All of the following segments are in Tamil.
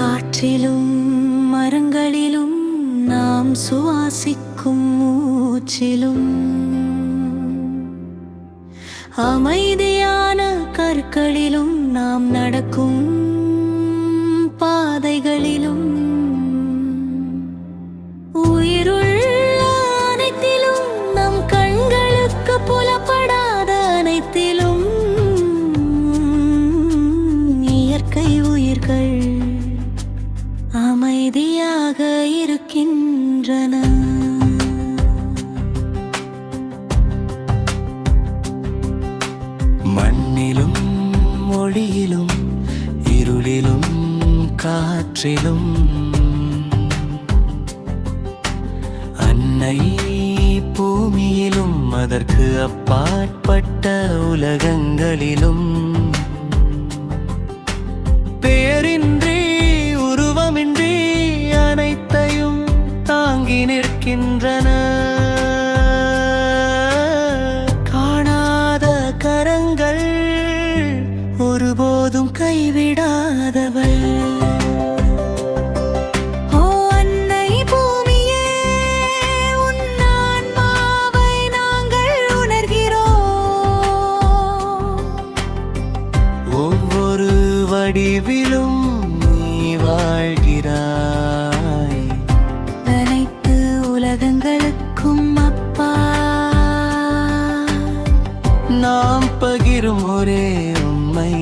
காற்றிலும் மரங்களிலும் நாம் சுவாசிக்கும் மூச்சிலும் அமைதியான கற்களிலும் நாம் நடக்கும் பாதைகளிலும் உயிருள்ள அனைத்திலும் நம் கண்களுக்கு புலப்படாத அனைத்திலும் இயற்கை உயிர்கள் அமைதியாக இருக்கின்றன. மண்ணிலும் மொழியிலும் இருளிலும் காற்றிலும் அன்னை பூமியிலும் அதற்கு அப்பாற்பட்ட உலகங்களிலும் பெயரின்றி உருவமின்றி அனைத்தையும் தாங்கி நிற்கின்றன. காணாத கரங்கள் ஒருபோதும் கைவிடாதவள். வடிவிலும் நீ வாழ்கிறாய், அனைத்து உலகங்களுக்கும் அப்பா. நாம் பகிரும் ஒரே உண்மை,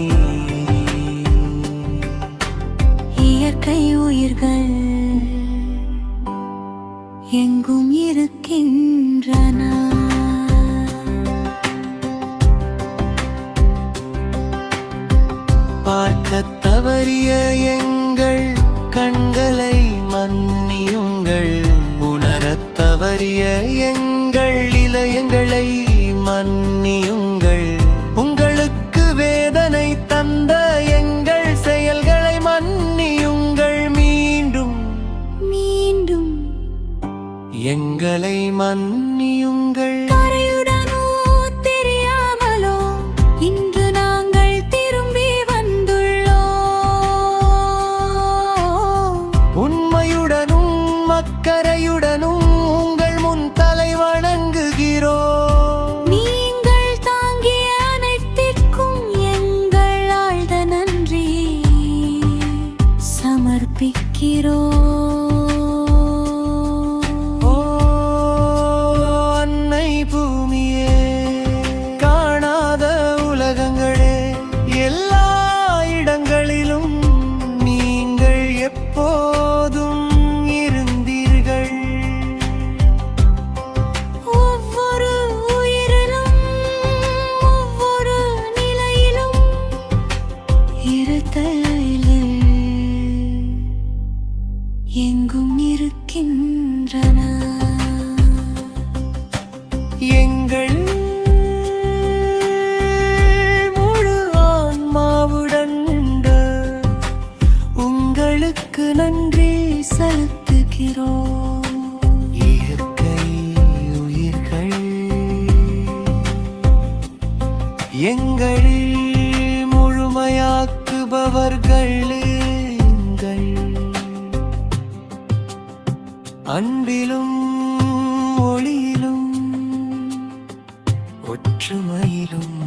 இயற்கை உயிர்கள் எங்கும் இருக்கின்றன. பார்க்கத் தவறிய எங்கள் கண்களை மன்னியுங்கள், உணரத் தவறிய எங்கள் இதயங்களை மன்னியுங்கள். உங்களுக்கு வேதனை தந்த எங்கள் செயல்களை மன்னியுங்கள். மீண்டும் மீண்டும் எங்களை மன்னியுங்கள். அக்கறையுடனும் உங்கள் முன் தலை வணங்குகிறோம். நீங்கள் தாங்கிய அனைத்திற்கும் எங்கள் ஆழ்ந்த நன்றி சமர்ப்பிக்கிறோம். ஓ அன்னை பூமியே, காணாத உலகங்களே, எல்லா இடங்களிலும் நீங்கள் எப்போதும் எங்கும் இருக்கின்றன. எங்கள் முழு ஆன்மாவுடன் உங்களுக்கு நன்றி செலுத்துகிறோம். இயற்கை உயிர்கள் எங்களில் முழுமையாக்குபவர்கள். அன்பிலும் ஒளியிலும் ஒற்றுமையிலும்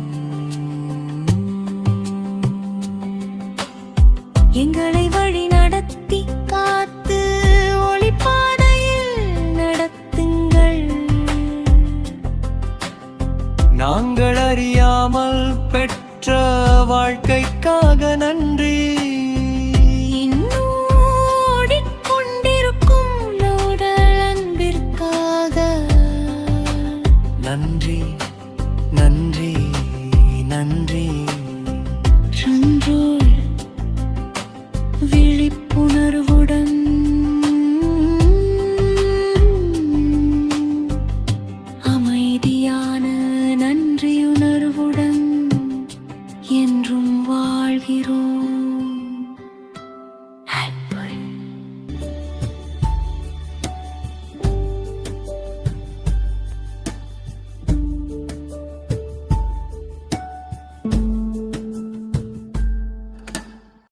எங்களை வழி நடத்தி காத்து ஒளிப்பாதையில் நடத்துங்கள். நாங்கள் அறியாமல் பெற்ற வாழ்க்கைக்காக நன்றி. நன்றி நன்றி நன்றி. நன்றி.